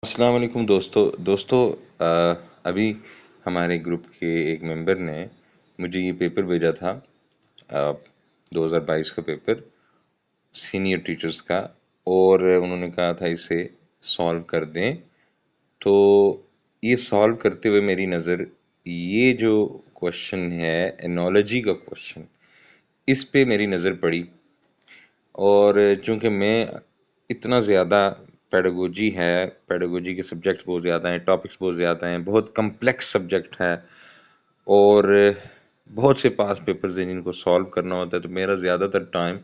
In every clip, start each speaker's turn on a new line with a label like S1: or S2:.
S1: अस्सलाम वालेकुम दोस्तों अभी हमारे ग्रुप के एक मेंबर ने मुझे ये पेपर भेजा था। 2022 का पेपर सीनियर टीचर्स का, और उन्होंने कहा था इसे सॉल्व कर दें। तो ये सॉल्व करते हुए मेरी नज़र ये जो क्वेश्चन है, एनोलॉजी का क्वेश्चन, इस पे मेरी नज़र पड़ी। और चूँकि मैं इतना ज़्यादा पेडागोजी के सब्जेक्ट्स बहुत ज़्यादा हैं, टॉपिक्स बहुत ज़्यादा हैं, बहुत कम्प्लेक्स सब्जेक्ट है, और बहुत से पास पेपर्स हैं जिनको सॉल्व करना होता है, तो मेरा ज़्यादातर टाइम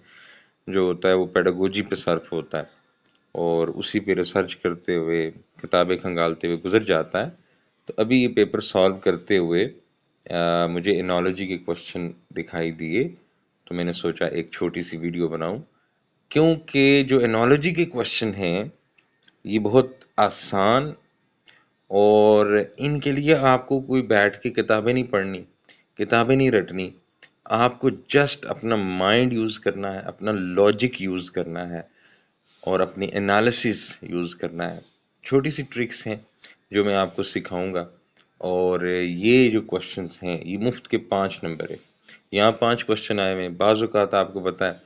S1: जो होता है वो पेडागोजी पे सर्फ होता है, और उसी पे रिसर्च करते हुए, किताबें खंगालते हुए गुजर जाता है। तो अभी ये पेपर सॉल्व करते हुए मुझे एनोलॉजी के क्वेश्चन दिखाई दिए, तो मैंने सोचा एक छोटी सी वीडियो बनाऊं, क्योंकि जो एनोलॉजी के क्वेश्चन हैं ये बहुत आसान, और इनके लिए आपको कोई बैठ के किताबें नहीं पढ़नी, किताबें नहीं रटनी। आपको जस्ट अपना माइंड यूज़ करना है, अपना लॉजिक यूज़ करना है, और अपनी एनालिसिस यूज़ करना है। छोटी सी ट्रिक्स हैं जो मैं आपको सिखाऊंगा। और ये जो क्वेश्चंस हैं ये मुफ्त के 5 नंबर है। यहाँ 5 क्वेश्चन आए हुए हैं। बाज़ औक़ात आपको पता है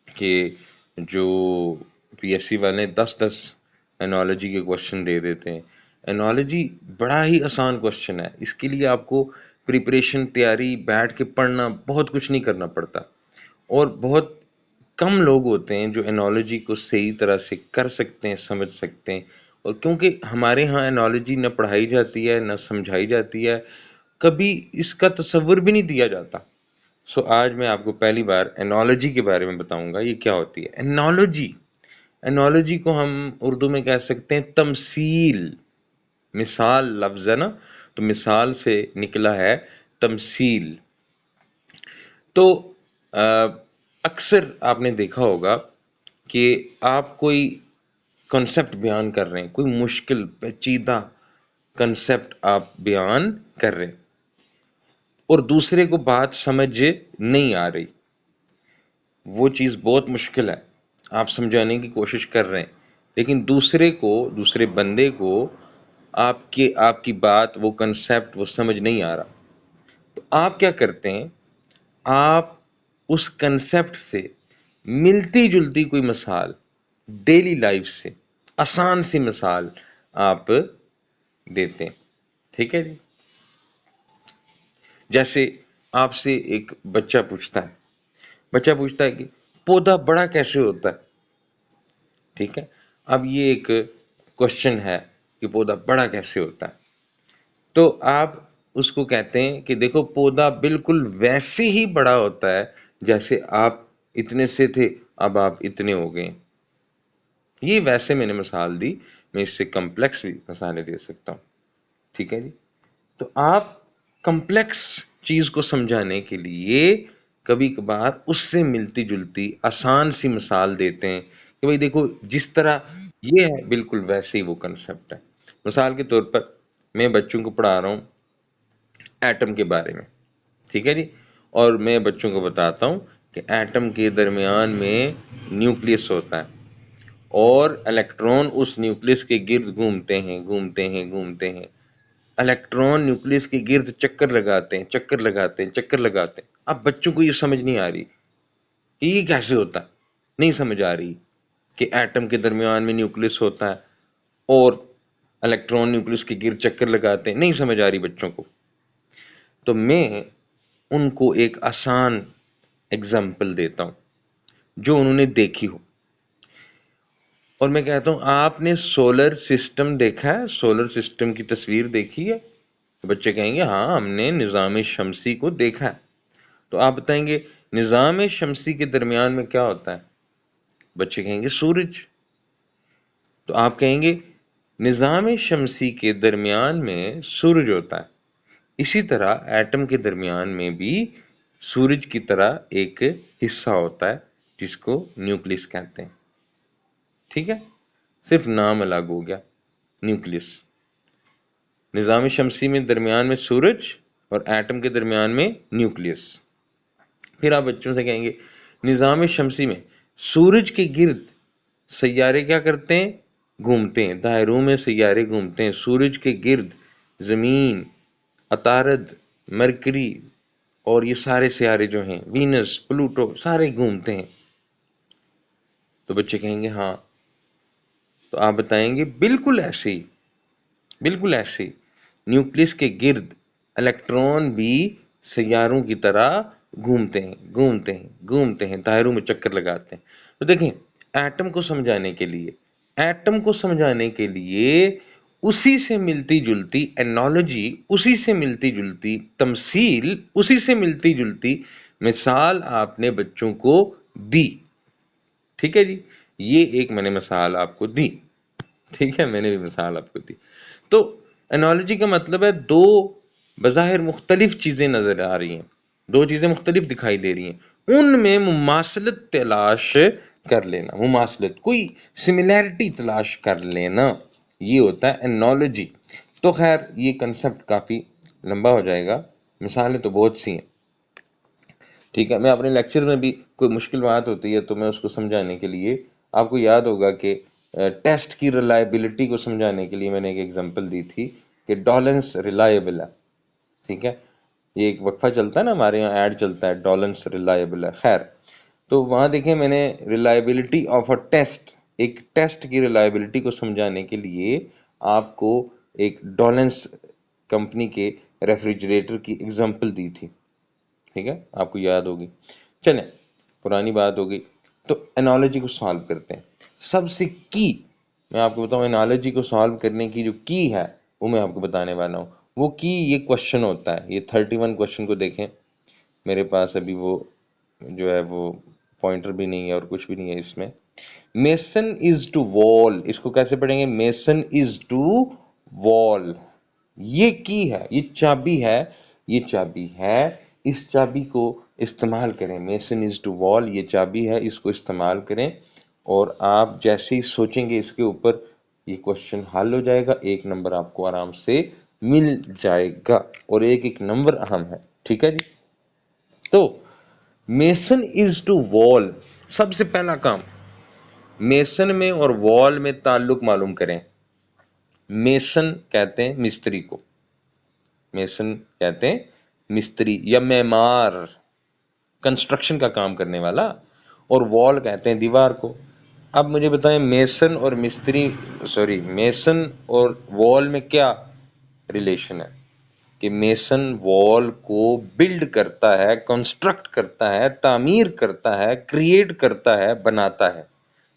S1: कि जो पीएससी वाले 10-10 एनोलॉजी के क्वेश्चन दे देते हैं। एनोलॉजी बड़ा ही आसान क्वेश्चन है, इसके लिए आपको प्रिपरेशन, तैयारी, बैठ के पढ़ना, बहुत कुछ नहीं करना पड़ता, और बहुत कम लोग होते हैं जो एनोलॉजी को सही तरह से कर सकते हैं, समझ सकते हैं। और क्योंकि हमारे यहाँ एनोलॉजी न पढ़ाई जाती है, न समझाई जाती है, कभी इसका तसव्वुर भी नहीं दिया जाता। सो आज मैं आपको पहली बार एनोलॉजी के बारे में बताऊंगा, ये क्या होती है एनोलॉजी। एनोलॉजी को हम उर्दू में कह सकते हैं तमसील। मिसाल लफ्ज़ है ना, तो मिसाल से निकला है तमसील। तो अ, अक्सर आपने देखा होगा कि आप कोई कॉन्सेप्ट बयान कर रहे हैं, कोई मुश्किल पेचीदा कंसेप्ट आप बयान कर रहे हैं, और दूसरे को बात समझ नहीं आ रही। वो चीज़ बहुत मुश्किल है, आप समझाने की कोशिश कर रहे हैं, लेकिन दूसरे बंदे को आपकी बात, वो कंसेप्ट, वो समझ नहीं आ रहा। तो आप क्या करते हैं, आप उस कंसेप्ट से मिलती जुलती कोई मिसाल, डेली लाइफ से आसान सी मिसाल आप देते हैं। ठीक है जी। जैसे आपसे एक बच्चा पूछता है कि पौधा बड़ा कैसे होता है। ठीक है, अब ये एक क्वेश्चन है कि पौधा बड़ा कैसे होता है। तो आप उसको कहते हैं कि देखो, पौधा बिल्कुल वैसे ही बड़ा होता है जैसे आप इतने से थे, अब आप इतने हो गए। ये वैसे मैंने मिसाल दी, मैं इससे कम्प्लेक्स भी मिसालें दे सकता हूँ। ठीक है जी। तो आप कम्प्लेक्स चीज़ को समझाने के लिए कभी कभार उससे मिलती जुलती आसान सी मिसाल देते हैं कि भाई देखो, जिस तरह ये है बिल्कुल वैसे ही वो कंसेप्ट है। मिसाल के तौर पर मैं बच्चों को पढ़ा रहा हूँ एटम के बारे में। ठीक है जी। और मैं बच्चों को बताता हूँ कि एटम के दरमियान में न्यूक्लियस होता है, और इलेक्ट्रॉन उस न्यूक्लियस के गिर्द घूमते हैं। इलेक्ट्रॉन न्यूक्लियस के गिर्द चक्कर लगाते हैं। अब बच्चों को ये समझ नहीं आ रही कि ये कैसे होता है, नहीं समझ आ रही कि एटम के दरमियान में न्यूक्लियस होता है और इलेक्ट्रॉन न्यूक्लियस के गिर्द चक्कर लगाते हैं, नहीं समझ आ रही बच्चों को। तो मैं उनको एक आसान एग्जाम्पल देता हूँ जो उन्होंने देखी हो, और मैं कहता हूँ आपने सोलर सिस्टम देखा है, सोलर सिस्टम की तस्वीर देखी है। तो बच्चे कहेंगे हाँ, हमने निज़ाम शमसी को देखा है। तो आप बताएंगे निज़ाम शमसी के दरमियान में क्या होता है। बच्चे कहेंगे सूरज। तो आप कहेंगे निज़ाम शमसी के दरमियान में सूरज होता है। इसी तरह एटम के दरमियान में भी सूरज की तरह एक हिस्सा होता है जिसको न्यूक्लियस कहते हैं। ठीक है, सिर्फ नाम अलग हो गया, न्यूक्लियस। निज़ाम शमसी में दरमियान में सूरज, और एटम के दरमियान में न्यूक्लियस। फिर आप बच्चों से कहेंगे निज़ाम शमसी में सूरज के गिर्द सैयारे क्या करते हैं, घूमते हैं, दायरों में सैयारे घूमते हैं, सूरज के गिर्द ज़मीन, अतारद, मरकरी और ये सारे सियारे जो हैं, वीनस, प्लूटो, सारे घूमते हैं। तो बच्चे कहेंगे हाँ। तो आप बताएंगे बिल्कुल ऐसे ही, बिल्कुल ऐसे ही न्यूक्लियस के गिर्द इलेक्ट्रॉन भी सैयारों की तरह घूमते हैं, घूमते हैं, घूमते हैं, दायरों में चक्कर लगाते हैं। तो देखें, एटम को समझाने के लिए, एटम को समझाने के लिए उसी से मिलती जुलती एनालॉजी, उसी से मिलती जुलती तमसील, उसी से मिलती जुलती मिसाल आपने बच्चों को दी। ठीक है जी, ये एक मैंने मिसाल आपको दी। ठीक है, मैंने भी मिसाल आपको दी। तो एनालॉजी का मतलब है दो बज़ाहिर मुख्तलिफ चीज़ें नज़र आ रही हैं, दो चीज़ें मुख्तलिफ दिखाई दे रही हैं, उनमें मुमासलत तलाश कर लेना, मुमासलत, कोई सिमिलैरिटी तलाश कर लेना, ये होता है एनालॉजी। तो खैर ये कंसेप्ट काफ़ी लंबा हो जाएगा, मिसालें तो बहुत सी हैं। ठीक है, मैं अपने लेक्चर में भी कोई मुश्किल बात होती है तो मैं उसको समझाने के लिए, आपको याद होगा कि टेस्ट की रिलायबिलिटी को समझाने के लिए मैंने एक एग्जांपल दी थी कि डॉलेंस रिलायबल है। ठीक है, ये एक वक्फा चलता है ना, हमारे यहाँ ऐड चलता है, डॉलेंस रिलायबल है। खैर, तो वहाँ देखें मैंने रिलायबिलिटी ऑफ अ टेस्ट, एक टेस्ट की रिलायबिलिटी को समझाने के लिए आपको एक डॉलेंस कंपनी के रेफ्रिजरेटर की एग्जांपल दी थी। ठीक है, आपको याद होगी। चलें, पुरानी बात हो गई। तो एनालॉजी को सॉल्व करते हैं। सबसे की, मैं आपको बताऊं, एनालॉजी को सॉल्व करने की जो की है वो मैं आपको बताने वाला हूँ। वो की ये क्वेश्चन होता है, ये 31 क्वेश्चन को देखें, मेरे पास अभी वो जो है वो पॉइंटर भी नहीं है और कुछ भी नहीं है इसमें। मेसन इज टू वॉल, इसको कैसे पढ़ेंगे? Mason is to wall. ये की है, ये चाबी है, ये चाबी है, इस चाबी को इस्तेमाल करें। मेसन इज टू वॉल, ये चाबी है, इसको इस्तेमाल करें और आप जैसे ही सोचेंगे इसके ऊपर, ये क्वेश्चन हल हो जाएगा, एक नंबर आपको आराम से मिल जाएगा और एक एक नंबर अहम है। ठीक है जी। तो मेसन इज टू वॉल, सबसे पहला काम, मेसन में और वॉल में ताल्लुक मालूम करें। मेसन कहते हैं मिस्त्री को, मेसन कहते हैं मिस्त्री या मेमार, कंस्ट्रक्शन का काम करने वाला, और वॉल कहते हैं दीवार को। अब मुझे बताएं, मेसन और मिस्त्री, सॉरी, मेसन और वॉल में क्या रिलेशन है? कि मेसन वॉल को बिल्ड करता है, कंस्ट्रक्ट करता है, तामीर करता है, क्रिएट करता है, बनाता है।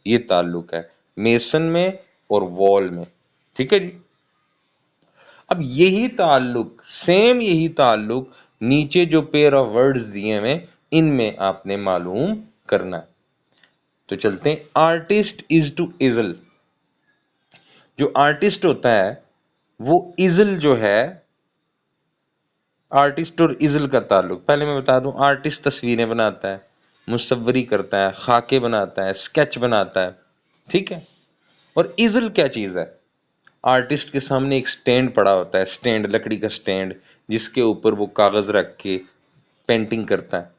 S1: ये ताल्लुक है मेसन में और वॉल में। ठीक है जी। अब यही ताल्लुक, सेम यही ताल्लुक नीचे जो पेयर ऑफ वर्ड्स दिए हुए इनमें आपने मालूम करना है। तो चलते हैं, आर्टिस्ट इज टू इजल। जो आर्टिस्ट होता है वो इजल जो है, आर्टिस्ट और इजल का ताल्लुक पहले मैं बता दूं। आर्टिस्ट तस्वीरें बनाता है, मुसव्वरी करता है, खाके बनाता है, स्केच बनाता है। ठीक है। और इजल क्या चीज है? आर्टिस्ट के सामने एक स्टैंड पड़ा होता है, स्टैंड, लकड़ी का स्टैंड, जिसके ऊपर वो कागज रख के पेंटिंग करता है।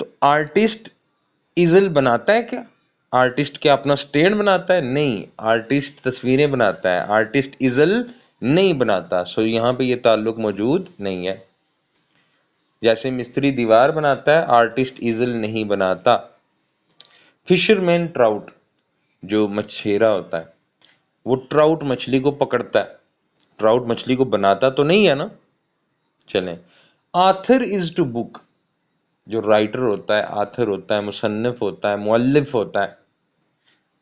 S1: तो आर्टिस्ट इजल बनाता है क्या? आर्टिस्ट क्या अपना स्टैंड बनाता है? नहीं, आर्टिस्ट तस्वीरें बनाता है, आर्टिस्ट इजल नहीं बनाता। सो यहाँ पे ये ताल्लुक मौजूद नहीं है। जैसे मिस्त्री दीवार बनाता है, आर्टिस्ट इजल नहीं बनाता। फिशरमैन ट्राउट, जो मछेरा होता है, वो ट्राउट मछली को पकड़ता है, ट्राउट मछली को बनाता तो नहीं है ना। चलें, आथर इज टू बुक, जो राइटर होता है, आथर होता है, मुसन्निफ होता है, मुअल्लिफ होता है,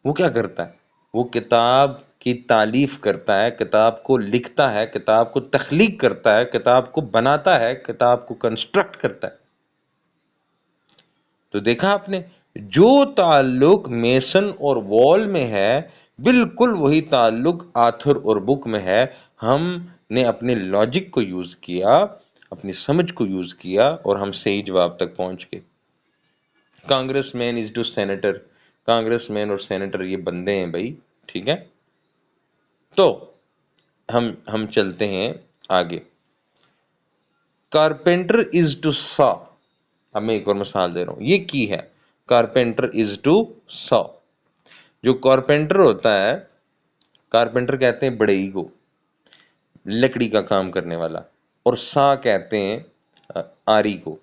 S1: वो क्या करता है? वो किताब की तालीफ करता है, किताब को लिखता है, किताब को तख्लीक करता है, किताब को बनाता है, किताब को कंस्ट्रक्ट करता है। तो देखा आपने, जो ताल्लुक मेसन और वॉल में है, बिल्कुल वही ताल्लुक आथर और बुक में है। हमने अपने लॉजिक को यूज किया, अपनी समझ को यूज किया और हम सही जवाब तक पहुंच गए। Congressman is to senator, congressman और सेनेटर ये बंदे हैं भाई। ठीक है। तो हम चलते हैं आगे। कारपेंटर इज टू सॉ, अब मैं एक और मिसाल दे रहा हूं, ये की है, कारपेंटर इज टू सॉ। जो कारपेंटर होता है, कारपेंटर कहते हैं बढ़ई को, लकड़ी का काम करने वाला, और सा कहते हैं आरी को।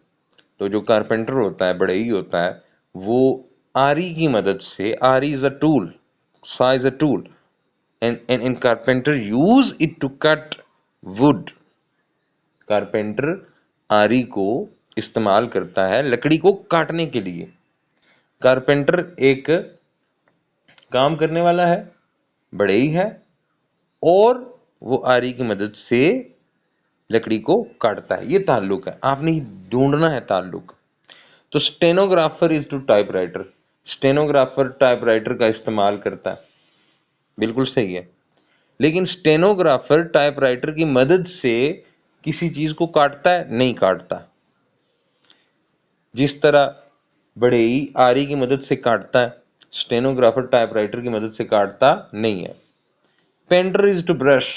S1: तो जो कारपेंटर होता है, बढ़ई होता है, वो आरी की मदद से, आरी is a tool, saw is a tool, and carpenter use it to cut wood. Carpenter आरी को इस्तेमाल करता है लकड़ी को काटने के लिए। कारपेंटर एक काम करने वाला है, बढ़ई है, और वो आरी की मदद से लकड़ी को काटता है। ये ताल्लुक है, आपने ढूंढना है ताल्लुक। तो stenographer is to typewriter, stenographer typewriter का इस्तेमाल करता है, बिल्कुल सही है। लेकिन स्टेनोग्राफर टाइपराइटर की मदद से किसी चीज को काटता है? नहीं काटता। जिस तरह बढ़ई आरी की मदद से काटता है, स्टेनोग्राफर टाइपराइटर की मदद से काटता नहीं है। पेंटर इज टू ब्रश,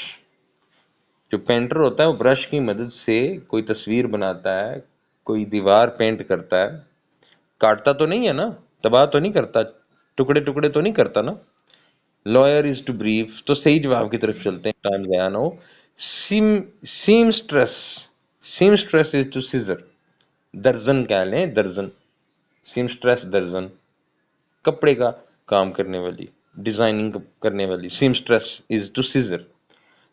S1: जो पेंटर होता है वो ब्रश की मदद से कोई तस्वीर बनाता है, कोई दीवार पेंट करता है, काटता तो नहीं है ना, तबाह तो नहीं करता, टुकड़े टुकड़े तो नहीं करता ना। लॉयर इज टू ब्रीफ, तो सही जवाब की तरफ चलते हैं, टाइम ज़ाया ना हो। Seamstress, seamstress is to scissor, दर्जन कह लें, दर्जन, सीम स्ट्रेस दर्जन, कपड़े का काम करने वाली, डिजाइनिंग करने वाली, सीम स्ट्रेस इज टू सीजर।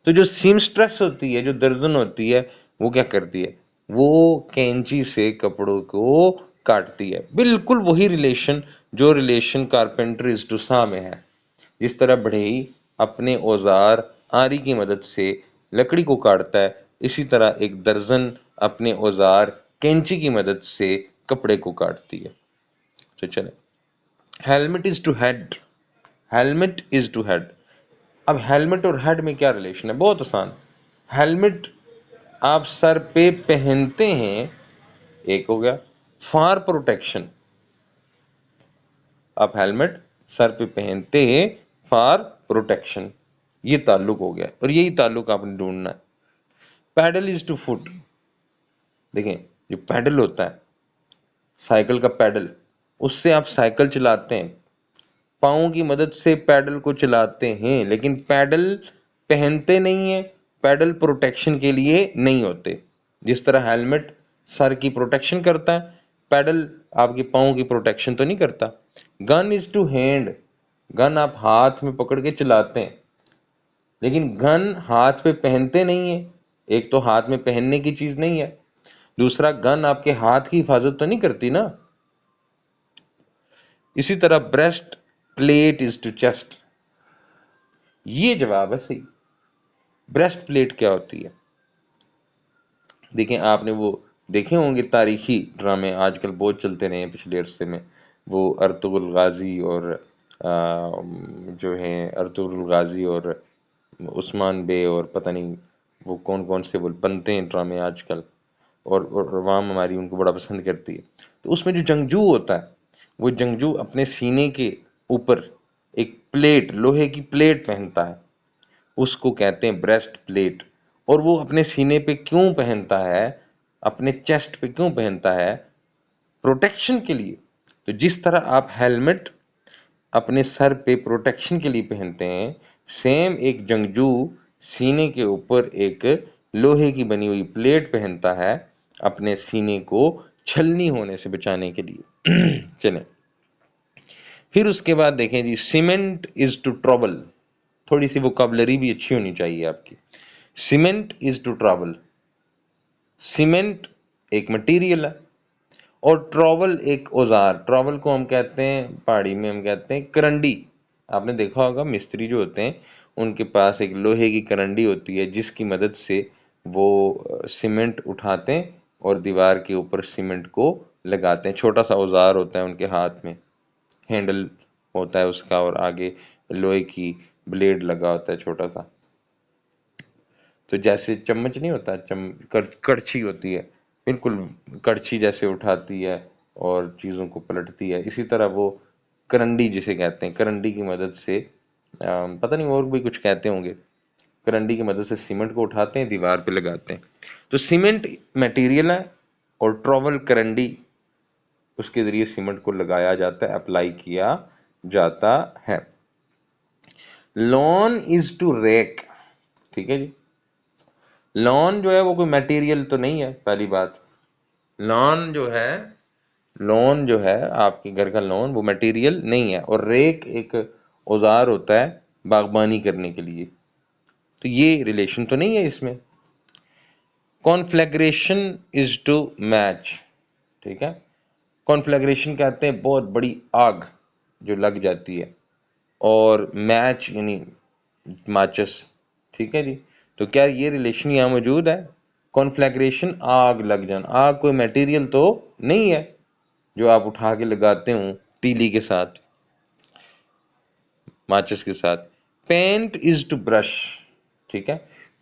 S1: तो जो सीम स्ट्रेस होती है, जो दर्जन होती है, वो क्या करती है? वो कैंची से कपड़ों को काटती है। बिल्कुल वही रिलेशन जो रिलेशन कारपेंटर इज टू सा में है। जिस तरह बढ़ई अपने औजार आरी की मदद से लकड़ी को काटता है, इसी तरह एक दर्जन अपने औजार कैंची की मदद से कपड़े को काटती है। तो चले, helmet is to head, helmet is to head. अब हेलमेट और हेड में क्या रिलेशन है? बहुत आसान। हेलमेट आप सर पे पहनते हैं, एक हो गया। फॉर प्रोटेक्शन, आप हेलमेट सर पे पहनते हैं फॉर प्रोटेक्शन, ये ताल्लुक हो गया, और यही ताल्लुक आपने ढूंढना है। पैडल इज टू फुट, देखें जो पैडल होता है, साइकिल का पैडल, उससे आप साइकिल चलाते हैं, पाँव की मदद से पैडल को चलाते हैं, लेकिन पैडल पहनते नहीं है, पैडल प्रोटेक्शन के लिए नहीं होते। जिस तरह हेलमेट सर की प्रोटेक्शन करता है, पैडल आपके पाँव की प्रोटेक्शन तो नहीं करता। Gun is to hand, gun आप हाथ में पकड़ के चलाते हैं, लेकिन गन हाथ पे पहनते नहीं है। एक तो हाथ में पहनने की चीज नहीं है, दूसरा गन आपके हाथ की हिफाजत तो नहीं करती ना। इसी तरह breast plate is to chest, ये जवाब है सही। ब्रेस्ट प्लेट क्या होती है? देखें, आपने वो देखे होंगे तारीखी ड्रामे, आजकल बहुत चलते रहे हैं पिछले अरसे में, वो अर्तुगरुल गाजी और जो हैं अर्तुगरुल गाजी और उस्मान बे, और पता नहीं वो कौन कौन से वो बनते हैं ड्रामे आजकल, और अवाम हमारी उनको बड़ा पसंद करती है। तो उसमें जो जंगजू होता है, वो जंगजू अपने सीने के ऊपर एक प्लेट, लोहे की प्लेट पहनता है, उसको कहते हैं ब्रेस्ट प्लेट। और वो अपने सीने पे क्यों पहनता है, अपने चेस्ट पे क्यों पहनता है? प्रोटेक्शन के लिए। तो जिस तरह आप हेलमेट अपने सर पे प्रोटेक्शन के लिए पहनते हैं, सेम एक जंगजू सीने के ऊपर एक लोहे की बनी हुई प्लेट पहनता है, अपने सीने को छलनी होने से बचाने के लिए। चलें, फिर उसके बाद देखें जी, सीमेंट इज टू ट्रबल, थोड़ी सी वोकैबुलरी भी अच्छी होनी चाहिए आपकी। Cement is to trowel, cement एक मटेरियल है, और ट्रॉवल एक औजार। ट्रॉवल को हम कहते हैं, पहाड़ी में हम कहते हैं करंडी। आपने देखा होगा मिस्त्री जो होते हैं, उनके पास एक लोहे की करंडी होती है, जिसकी मदद से वो सीमेंट उठाते हैं और दीवार के ऊपर सीमेंट को लगाते हैं। छोटा सा औजार होता है उनके हाथ में, हैंडल होता है उसका, और आगे लोहे की ब्लेड लगा होता है छोटा सा। तो जैसे चम्मच नहीं होता, कड़छी होती है, बिल्कुल कड़छी जैसे उठाती है और चीज़ों को पलटती है, इसी तरह वो करंडी जिसे कहते हैं, करंडी की मदद से पता नहीं और भी कुछ कहते होंगे, करंडी की मदद से सीमेंट को उठाते हैं, दीवार पे लगाते हैं। तो सीमेंट मटेरियल है, और ट्रॉवल करंडी, उसके ज़रिए सीमेंट को लगाया जाता है, अप्लाई किया जाता है। लॉन इज टू रेक, ठीक है जी। लॉन जो है वो कोई मटेरियल तो नहीं है, पहली बात। लॉन जो है, लॉन जो है आपके घर का लॉन, वो मटेरियल नहीं है। और रेक एक औजार होता है बागबानी करने के लिए, तो ये रिलेशन तो नहीं है इसमें। कॉन्फ्लैग्रेशन इज टू मैच, ठीक है। कॉन्फ्लैग्रेशन कहते हैं बहुत बड़ी आग जो लग जाती है, और मैच यानी माचिस, ठीक है जी। तो क्या ये रिलेशन यहाँ मौजूद है? कॉन्फ्लैग्रेशन आग लग जाना, आग कोई मटेरियल तो नहीं है जो आप उठा के लगाते हो तीली के साथ, माचिस के साथ। पेंट इज टू ब्रश, ठीक है।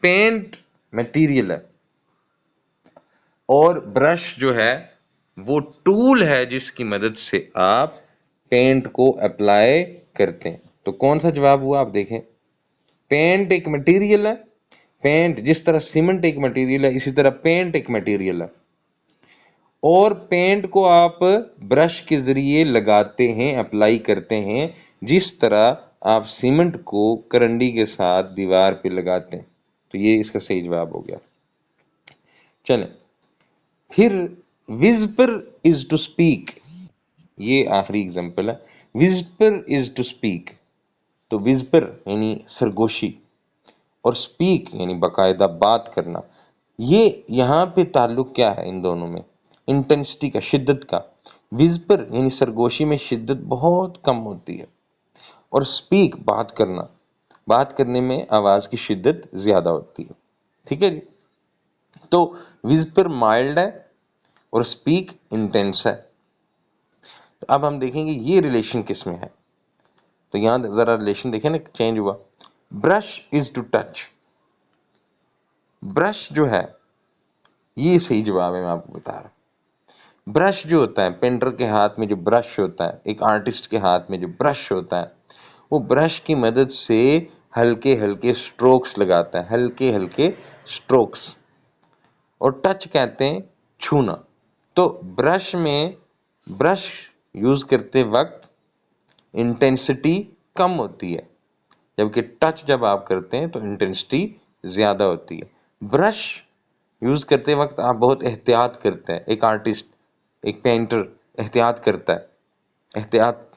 S1: पेंट मटेरियल है, और ब्रश जो है वो टूल है जिसकी मदद से आप पेंट को अप्लाई करते हैं। तो कौन सा जवाब हुआ आप देखें। पेंट एक मटेरियल है, पेंट जिस तरह सीमेंट एक मटेरियल है, इसी तरह पेंट एक मटेरियल है। और पेंट को आप ब्रश के जरिए लगाते हैं, अप्लाई करते हैं, जिस तरह आप सीमेंट को करंडी के साथ दीवार पे लगाते हैं। तो ये इसका सही जवाब हो गया। चलें, फिर विस्पर इज टू स्पीक, ये आखिरी एग्जांपल है। विस्पर इज टू स्पीक, तो विस्पर यानी सरगोशी, और स्पीक यानी बाकायदा बात करना। ये यहाँ पे ताल्लुक क्या है इन दोनों में? इंटेंसिटी का, शिद्दत का। विस्पर यानी सरगोशी में शिद्दत बहुत कम होती है, और स्पीक बात करना, बात करने में आवाज की शिद्दत ज्यादा होती है, ठीक है जी। तो विस्पर माइल्ड है और स्पीक इंटेंस है। तो अब हम देखेंगे ये रिलेशन किस में है। तो यहाँ जरा रिलेशन देखें ना, चेंज हुआ। Brush is to touch, brush जो है ये सही जवाब है, मैं आपको बता रहा हूँ। ब्रश जो होता है, पेंटर के हाथ में जो ब्रश होता है, एक आर्टिस्ट के हाथ में जो ब्रश होता है, वो ब्रश की मदद से हल्के हल्के स्ट्रोक्स लगाता है, हल्के हल्के स्ट्रोक्स। और टच कहते हैं छूना। तो ब्रश में, ब्रश यूज करते वक्त इंटेंसिटी कम होती है, जबकि टच जब आप करते हैं तो इंटेंसिटी ज्यादा होती है। ब्रश यूज करते वक्त आप बहुत एहतियात करते हैं, एक आर्टिस्ट, एक पेंटर एहतियात करता है। एहतियात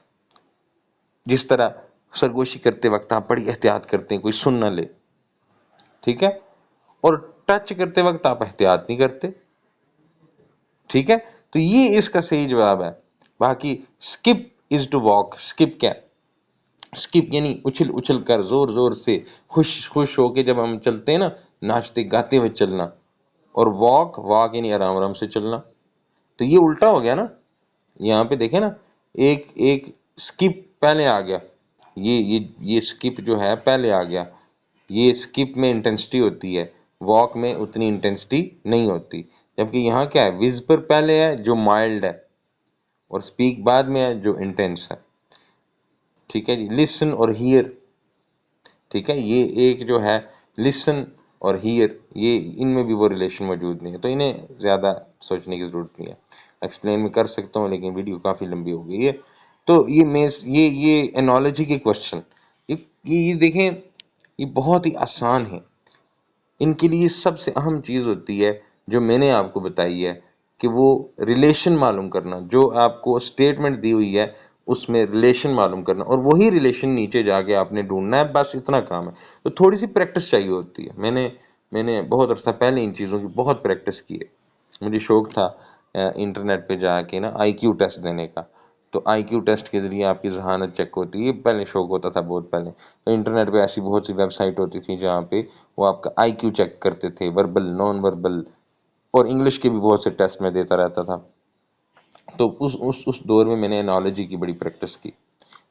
S1: जिस तरह सरगोशी करते वक्त आप बड़ी एहतियात करते हैं कोई सुन ना ले, ठीक है। और टच करते वक्त आप एहतियात नहीं करते, ठीक है। तो ये इसका सही जवाब है। बाकी skip is to walk, skip क्या? स्किप यानी उछल उछल कर, जोर जोर से, खुश खुश होके जब हम चलते हैं ना, नाचते गाते हुए चलना। और वॉक, वॉक यानी आराम आराम से चलना। तो ये उल्टा हो गया ना, यहाँ पे देखें ना, एक एक स्किप पहले आ गया, ये स्किप जो है पहले आ गया। ये स्किप में इंटेंसिटी होती है, वॉक में उतनी इंटेंसिटी नहीं होती। जबकि यहाँ क्या है, विस्पर पहले है जो माइल्ड है, और स्पीक बाद में है जो इंटेंस है, ठीक है जी। लिसन और हियर, ठीक है, ये एक जो है लिसन और हियर, ये इनमें भी वो रिलेशन मौजूद नहीं है, तो इन्हें ज़्यादा सोचने की ज़रूरत नहीं है। एक्सप्लेन में कर सकता हूँ लेकिन वीडियो काफ़ी लंबी हो गई है। तो ये मैं ये एनोलॉजी के क्वेश्चन, ये देखें, ये बहुत ही आसान है। इनके लिए सबसे अहम चीज़ होती है जो मैंने आपको बताई है, कि वो रिलेशन मालूम करना, जो आपको स्टेटमेंट दी हुई है उसमें रिलेशन मालूम करना, और वही रिलेशन नीचे जाके आपने ढूंढना है, बस इतना काम है। तो थोड़ी सी प्रैक्टिस चाहिए होती है। मैंने बहुत अर्सा पहले इन चीज़ों की बहुत प्रैक्टिस की है। मुझे शौक था इंटरनेट पे जाके ना आईक्यू टेस्ट देने का। तो आईक्यू टेस्ट के ज़रिए आपकी ज़हानत चेक होती है, पहले शौक होता था बहुत पहले। तो इंटरनेट पे ऐसी बहुत सी वेबसाइट होती थी जहाँ पे वो आपका आईक्यू चेक करते थे, वर्बल, नॉन वर्बल, और इंग्लिश के भी बहुत से टेस्ट में देता रहता था। तो उस दौर में मैंने एनोलॉजी की बड़ी प्रैक्टिस की।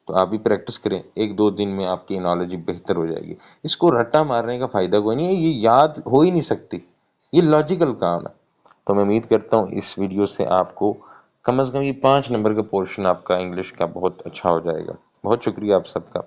S1: तो आप भी प्रैक्टिस करें, एक दो दिन में आपकी एनोलॉजी बेहतर हो जाएगी। इसको रट्टा मारने का फ़ायदा कोई नहीं है, ये याद हो ही नहीं सकती, ये लॉजिकल काम है। तो मैं उम्मीद करता हूँ इस वीडियो से आपको कम से कम ये 5 नंबर का पोर्शन आपका इंग्लिश का बहुत अच्छा हो जाएगा। बहुत शुक्रिया आप सबका।